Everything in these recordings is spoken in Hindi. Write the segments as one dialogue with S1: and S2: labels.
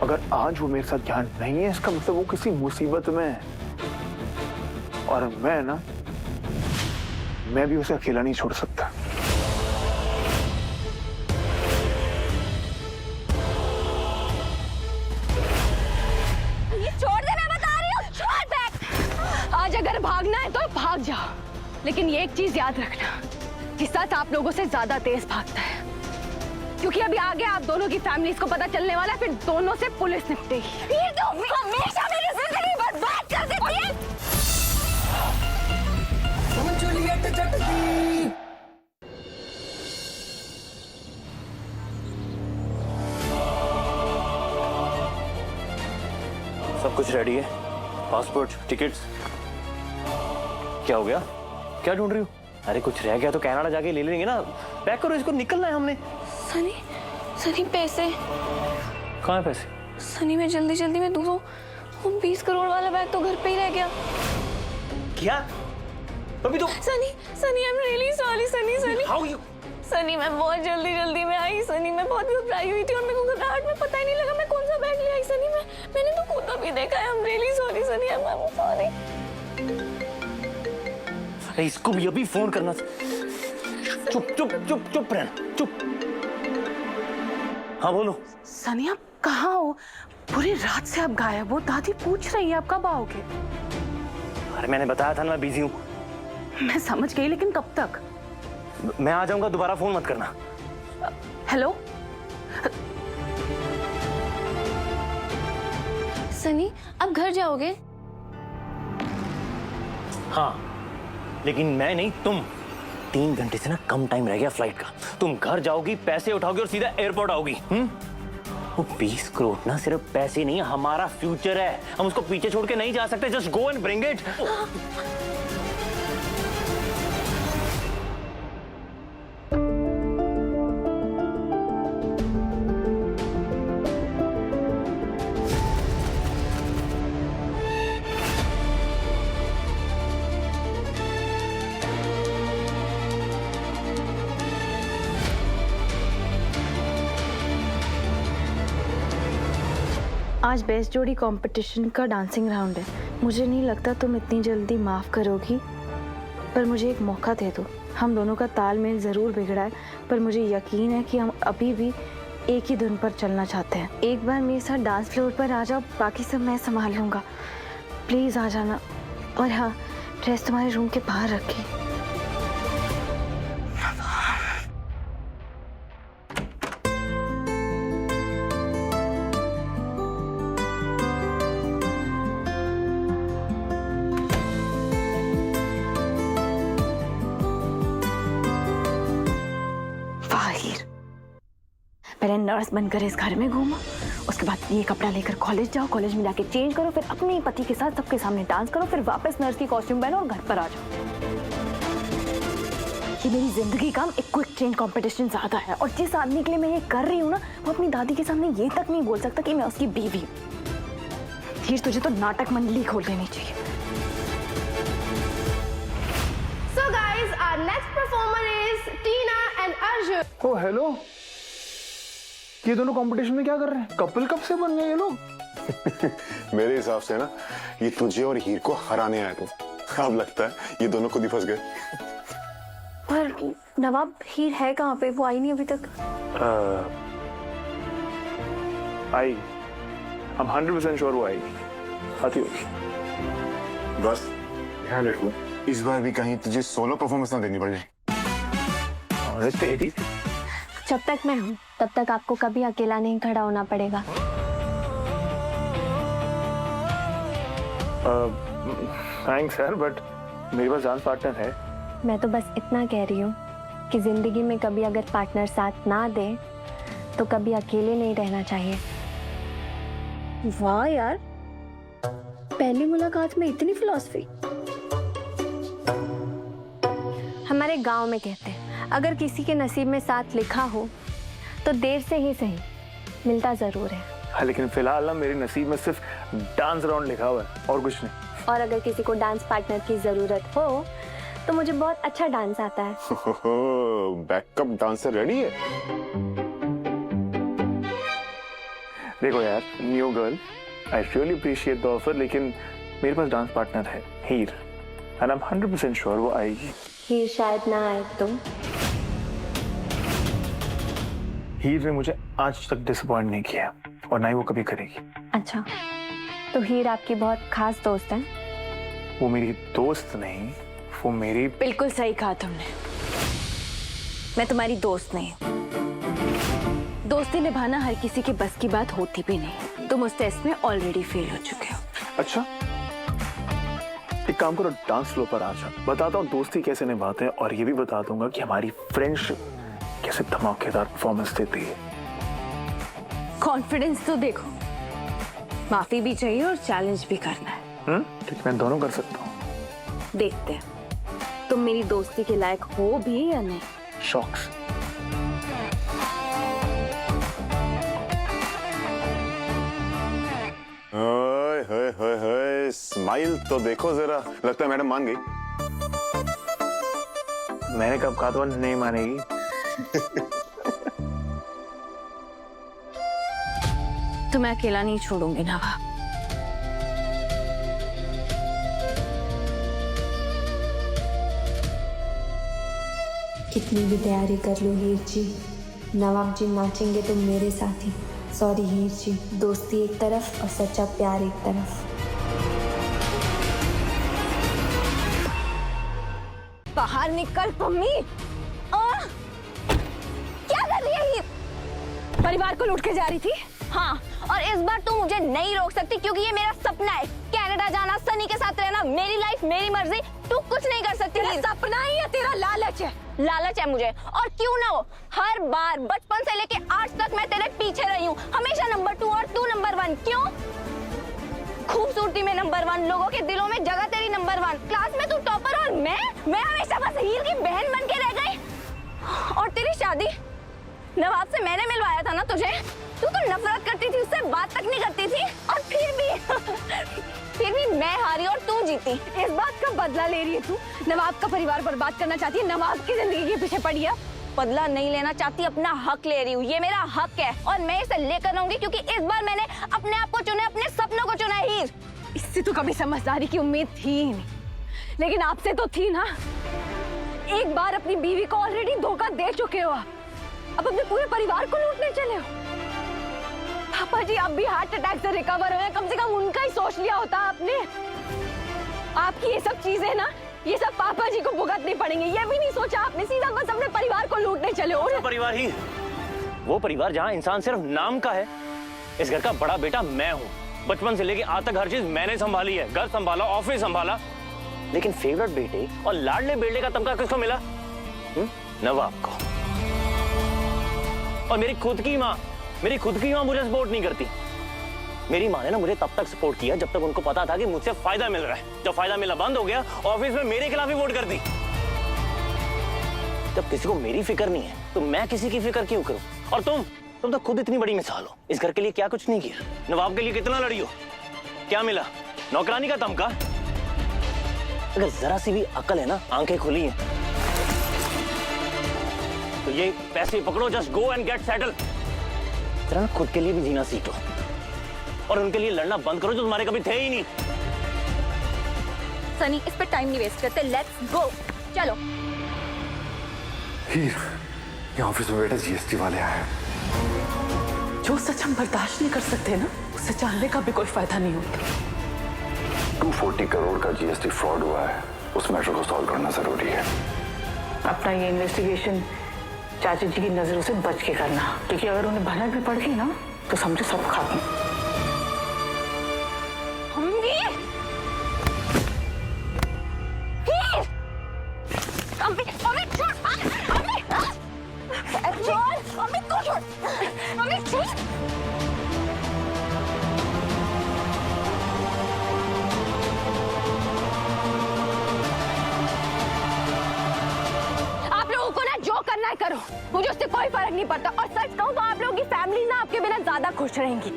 S1: अगर आज वो मेरे साथ यहाँ नहीं है, इसका मतलब वो किसी मुसीबत में है। और मैं भी उसे अकेला नहीं छोड़ सकता।
S2: ये छोड़ दे, मैं बता रही हूँ, छोड़ बैग। आज अगर भागना है तो भाग जाओ, लेकिन ये एक चीज याद रखना कि सच आप लोगों से ज्यादा तेज भागता है, क्योंकि अभी आगे आप दोनों की फैमिलीज को पता चलने वाला है, फिर दोनों से पुलिस निपटेगी। ये तो हमेशा मेरी जिंदगी बर्बाद कर देती है।
S3: सब कुछ रेडी है, पासपोर्ट, टिकट्स। क्या हो गया? क्या ढूंढ रही हो? अरे कुछ रह गया तो कनाडा जाके ले लेंगे ना। पैक करो, इसको निकलना है हमने।
S4: सनी पैसे
S3: कहाँ है पैसे?
S4: सनी मैं जल्दी में दूँ तो वो 20 करोड़ वाला बैग तो घर पे ही रह गया।
S3: क्या? अभी तो
S4: Sunny I am really sorry Sunny
S3: how you?
S4: Sunny मैं बहुत जल्दी में आई। सनी मैं बहुत घबराई हुई थी और मेरे को घबराहट में पता ही नहीं लगा मैं कौन सा बैग ले आई। सनी मैंने तो खुद भी देखा है। I am really sorry Sunny, I am sorry.
S3: अरे इसको भी अभी फोन करना। चुप रहना, चुप। हाँ बोलो।
S5: सनी आप कहाँ हो? पूरी रात से आप गायब हो। दादी पूछ रही है आप कब आओगे।
S3: अरे मैंने बताया था ना मैं बिजी हूँ।
S5: मैं समझ गई, लेकिन कब तक?
S3: मैं आ जाऊंगा, दोबारा फोन मत करना।
S5: हेलो
S4: सनी अब घर जाओगे?
S3: हाँ लेकिन मैं नहीं, तुम। 3 घंटे से ना कम टाइम रह गया फ्लाइट का। तुम घर जाओगी, पैसे उठाओगी और सीधा एयरपोर्ट आओगी। वो 20 करोड़ ना सिर्फ पैसे नहीं, हमारा फ्यूचर है। हम उसको पीछे छोड़ के नहीं जा सकते। Just go and bring it.
S5: आज बेस्ट जोड़ी कंपटीशन का डांसिंग राउंड है। मुझे नहीं लगता तुम इतनी जल्दी माफ करोगी, पर मुझे एक मौका दे दो। हम दोनों का तालमेल जरूर बिगड़ा है, पर मुझे यकीन है कि हम अभी भी एक ही धुन पर चलना चाहते हैं। एक बार मेरे साथ डांस फ्लोर पर आ जाओ, बाकी सब मैं संभाल लूंगा। प्लीज आ जाना। और हाँ, ड्रेस तुम्हारे रूम के बाहर रखी। पहले नर्स बनकर इस घर में घूमो, उसके बाद ये कपड़ा लेकर कॉलेज जाओ, कॉलेज में जाके चेंज करो, फिर अपने पति के साथ सबके सामने डांस करो, फिर वापस नर्स की कॉस्ट्यूम पहनो और घर पर आ जाओ। ये मेरी जिंदगी का एक क्विक चेंज कंपटीशन ज्यादा है, और जिस आदमी के लिए मैं ये कर रही हूँ ना, वो अपनी दादी के सामने ये तक नहीं बोल सकता कि मैं उसकी बीवी हूँ। धीर, तुझे तो नाटक मंडली खोल देनी चाहिए।
S2: So guys, our next performer is Tina and Arjun.
S1: Oh hello, ये दोनों कंपटीशन में क्या कर रहे हैं? कपल कब से बन गए ये लोग?
S6: मेरे हिसाब से ना ये तुझे और हीर को हराने आया था। अब लगता है ये दोनों खुद ही फंस गए।
S4: पर नवाब हीर है कहाँ पे? वो आई नहीं अभी तक।
S1: आई, I'm 100% श्योर वो आएगी, आती होगी।
S6: बस ध्यान रखो, इस बार भी कहीं तुझे सोलो परफॉर्मेंस ना देनी पड़ जाए।
S1: अरे तेरी,
S4: जब तक मैं हूँ तब तक आपको कभी अकेला नहीं खड़ा होना पड़ेगा।
S1: थैंक्स यार, बट मेरे पास डांस पार्टनर है।
S4: मैं तो बस इतना कह रही हूँ कि जिंदगी में कभी अगर पार्टनर साथ ना दे तो कभी अकेले नहीं रहना चाहिए। वाह यार, पहली मुलाकात में इतनी फिलॉसफी। हमारे गांव में कहते हैं अगर किसी के नसीब में साथ लिखा हो तो देर से ही सही मिलता जरूर है।
S1: हाँ, लेकिन फिलहाल ना मेरे नसीब में सिर्फ डांस राउंड लिखा हुआ है और कुछ नहीं।
S4: और अगर किसी को डांस पार्टनर की जरूरत हो तो मुझे बहुत अच्छा डांस आता है।
S6: बैकअप डांसर रेडी है?
S1: देखो यार, new girl, I really appreciate the offer, लेकिन मेरे पास डांस पार्टनर है हीर, एंड आई एम 100% श्योर वो आएगी।
S7: हीर शायद ना आए तुम।
S1: हीर ने मुझे आज तक डिसअपॉइंट नहीं किया और ना ही वो कभी करेगी।
S7: अच्छा, तो हीर आपकी बहुत खास दोस्त है?
S1: वो मेरी दोस्त नहीं, वो मेरी
S5: बिल्कुल सही कहा तुमने। मैं तुम्हारी दोस्त नहीं हूँ। दोस्ती निभाना हर किसी के बस की बात होती भी नहीं। तुम उस टेस्ट में ऑलरेडी फेल हो चुके हो।
S1: अच्छा, एक काम करो, डांस फ्लोर पर आ जा, बताता हूँ दोस्ती कैसे निभाते हैं, और ये भी बता दूंगा कि हमारी फ्रेंडशिप कैसे धमाकेदार परफॉर्मेंस देती है।
S5: कॉन्फिडेंस तो देखो, माफी भी चाहिए और चैलेंज भी करना है।
S1: ठीक, मैं दोनों कर सकता हूँ।
S5: देखते हैं तुम मेरी दोस्ती के लायक हो भी या नहीं।
S1: शॉक्स।
S6: ओए होए होए होए, स्माइल तो देखो जरा, लगता है मैडम मान गई।
S1: मैंने कब कहा तो नहीं मानेगी।
S5: तुम्हें अकेला नहीं छोड़ूंगी नवाब।
S7: कितनी भी तैयारी कर लो हीर जी, नवाब जी नाचेंगे तो मेरे साथ ही। सॉरी हीर जी, दोस्ती एक तरफ और सच्चा प्यार एक तरफ।
S2: बाहर निकल पम्मी। क्या कर रही है हीर? परिवार को लूट के जा रही थी। हाँ, और इस बार तू मुझे नहीं रोक सकती क्योंकि ये मेरा सपना है। कनाडा जाना, सनी के साथ रहना, मेरी लाइफ मेरी मर्जी, तू कुछ नहीं कर सकती। तेरा सपना ही है, तेरा लालच है। लालच है मुझे, और क्यों ना हो। हर बार बचपन से लेके आज तक मैं तेरे पीछे रही हूँ, हमेशा नंबर 2 और तू नंबर 1। क्यों? खूबसूरती में नंबर 1, लोगों के दिलों में जगह तेरी नंबर 1, क्लास में तू टॉपर, और मैं हमेशा बस हीर की बहन बन के रह गई। और तेरी शादी नवाब से मैंने मिलवाया था ना तुझे। तू तो नफरत करती थी उससे, बात तक नहीं करती थी, और फिर भी मैं हारी और तू जीती। इस बात का बदला ले रही है तू? नवाब का परिवार बर्बाद करना चाहती है, नवाब की जिंदगी के पीछे पड़ी है। बदला नहीं लेना चाहती, अपना हक ले रही हूँ। ये मेरा हक है और मैं इसे लेकर रहूंगी क्योंकि इस बार मैंने अपने आप को चुना, अपने सपनों को चुना। हीर, इससे तो कभी समझदारी की उम्मीद थी ही नहीं, लेकिन आपसे तो थी ना। एक बार अपनी बीवी को ऑलरेडी धोखा दे चुके हो, अब अपने पूरे परिवार को लूटने चले हो। पापा जी आप भी हार्ट अटैक से रिकवर हुए, कम से कम उनका ही सोच लिया होता आपने। आपकी ये सब चीजें ना, ये सब पापा जी को भुगतनी पड़ेंगे, ये भी नहीं सोचा आपने। सीधा बस अपने परिवार को लूटने चले हो।
S3: परिवार ही वो परिवार जहाँ इंसान सिर्फ नाम का है। इस घर का बड़ा बेटा मैं हूँ, बचपन से लेके आज तक हर चीज मैंने संभाली है। घर संभाला, ऑफिस संभाला, लेकिन फेवरेट बेटे और लाडले बेटे का तमगा किसको मिला? नवाब को। और मेरी खुद की माँ मुझे सपोर्ट नहीं करती। मेरी माँ ने ना मुझे तब तक सपोर्ट किया जब तक उनको पता था कि मुझसे फायदा मिल रहा है। जब फायदा मिलना बंद हो गया, ऑफिस में मेरे खिलाफ ही वोट कर दी। जब किसी को मेरी फिक्र नहीं है तो मैं किसी की फिक्र क्यों करूं? और तुम तो खुद इतनी बड़ी मिसाल हो। इस घर के लिए क्या कुछ नहीं किया, नवाब के लिए कितना लड़ी हो, क्या मिला? नौकरानी का तमगा। अगर जरा सी भी अकल है ना, आंखें खुली हैं, तो ये पैसे पकड़ो, just go and get settle. जरा खुद के लिए भी जीना सीखो और उनके लिए लड़ना बंद करो जो तुम्हारे कभी थे ही नहीं।
S2: सनी, इस पे टाइम नहीं वेस्ट करते, लेट्स गो, चलो।
S6: हीर, ये ऑफिस में बेटा जीएसटी वाले आए हैं।
S8: जो सच हम बर्दाश्त नहीं कर सकते ना, उसे जानने का भी कोई फायदा नहीं होता।
S6: 240 करोड़ का जीएसटी फ्रॉड हुआ है, उस मैटर को सॉल्व करना जरूरी है।
S8: अपना ये इन्वेस्टिगेशन चाची जी की नजरों से बच के करना, क्योंकि अगर उन्हें भनक भी पड़ गई ना तो समझो सब खत्म।
S2: करो, मुझे उससे कोई फर्क नहीं पड़ता। और सच कहूं तो आप लोगों की फैमिली ना आपके बिना ज्यादा खुश रहेंगी।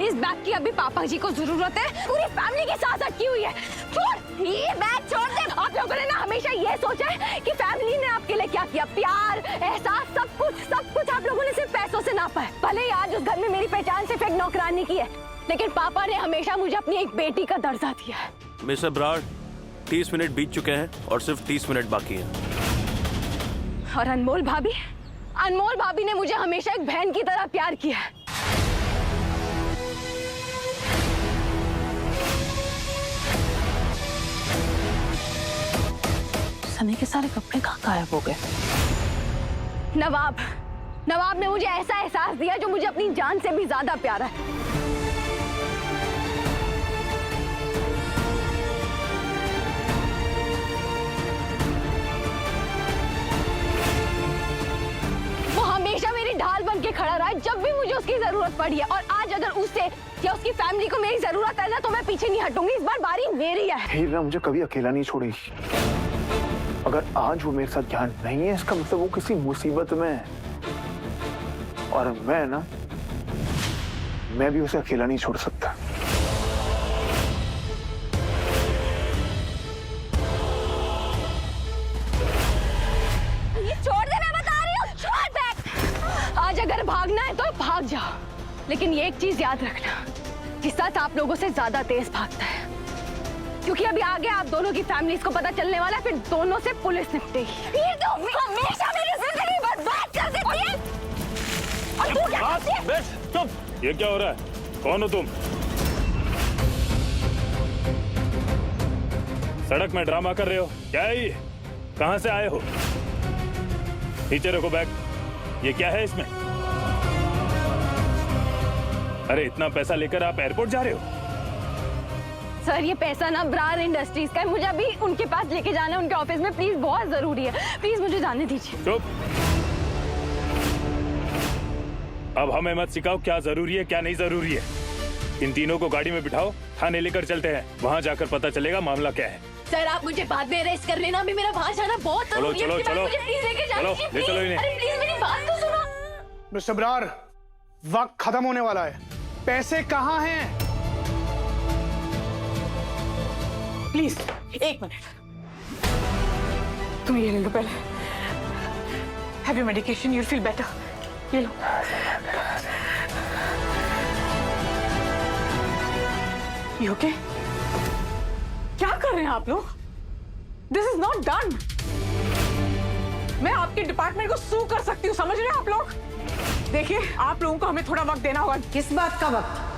S2: इस बैग की अभी पापा जी को जरूरत है, पूरी फैमिली के साथ अटकी हुई है। छोड़ ये बैग, छोड़ दे। आप लोगों ने ना हमेशा ये सोचा है कि फैमिली ने आपके लिए क्या किया, प्यार, एहसास, सब कुछ आप लोगों ने सिर्फ पैसों से नापा है। भले ही आज उस घर में मेरी पहचान सिर्फ एक नौकरानी की है, लेकिन पापा ने हमेशा मुझे अपनी एक बेटी का दर्जा दिया है।
S9: मिस्टर ब्राड, 30 मिनट बीत चुके हैं और सिर्फ 30 मिनट बाकी हैं।
S2: और अनमोल भाभी ने मुझे हमेशा एक बहन की तरह प्यार किया है।
S8: सनी के सारे कपड़े कहाँ गायब हो गए?
S2: नवाब ने मुझे ऐसा एहसास दिया जो मुझे अपनी जान से भी ज्यादा प्यारा है। वो हमेशा मेरी ढाल बन के खड़ा रहा है जब भी मुझे उसकी जरूरत पड़ी है, और आज अगर उससे या उसकी फैमिली को मेरी जरूरत है ना, तो मैं पीछे नहीं हटूंगी। इस बार बारी मेरी है।
S1: हीर ना मुझे कभी अकेला नहीं छोड़ेगी। अगर आज वो मेरे साथ यहाँ नहीं है, इसका मतलब वो किसी मुसीबत में है, और मैं भी उसे अकेला नहीं छोड़ सकता।
S2: ये छोड़ दे, मैं बता रही हूँ, छोड़ बैग। आज अगर भागना है तो भाग जाओ, लेकिन ये एक चीज याद रखना कि सच आप लोगों से ज्यादा तेज भागता है, क्योंकि अभी आगे आप दोनों की फैमिलीज को पता चलने वाला है, फिर दोनों से पुलिस निपटेगी। ये तो हमेशा मेरी जिंदगी बर्बाद कर देती है। और तू क्या करती है?
S9: बस चुप। ये क्या हो रहा है? कौन हो तुम? सड़क में ड्रामा कर रहे हो क्या है ये? कहां से आए हो? नीचे रखो बैग। ये क्या है इसमें? अरे इतना पैसा लेकर आप एयरपोर्ट जा रहे हो?
S2: सर ये पैसा ना ब्रार इंडस्ट्रीज का है, मुझे अभी उनके पास लेके जाना है, उनके ऑफिस में। प्लीज बहुत जरूरी है, प्लीज मुझे जाने दीजिए।
S9: चुप। अब हमें मत सिखाओ क्या जरूरी है क्या नहीं जरूरी है। इन तीनों को गाड़ी में बिठाओ, थाने लेकर चलते हैं, वहाँ जाकर पता चलेगा मामला क्या है।
S2: सर आप मुझे बाद में अरेस्ट कर लेना, अभी मेरा वहाँ जाना बहुत जरूरी है।
S9: चलो,
S2: प्लीज लेके जाना।
S9: ले चलो इन्हें।
S2: अरे प्लीज मेरी बात तो सुनो।
S10: मिस्टर ब्रार, वक्त खत्म होने वाला है, पैसे कहाँ हैं?
S8: प्लीज एक मिनट, तुम ये ले लो पहले। Have your medication, you feel better. ये लो। You okay? क्या कर रहे हैं आप लोग? This is not done. मैं आपके डिपार्टमेंट को सू कर सकती हूँ, समझ रहे हैं आप लोग? देखिए आप लोगों को हमें थोड़ा वक्त देना होगा।
S11: किस बात का वक्त?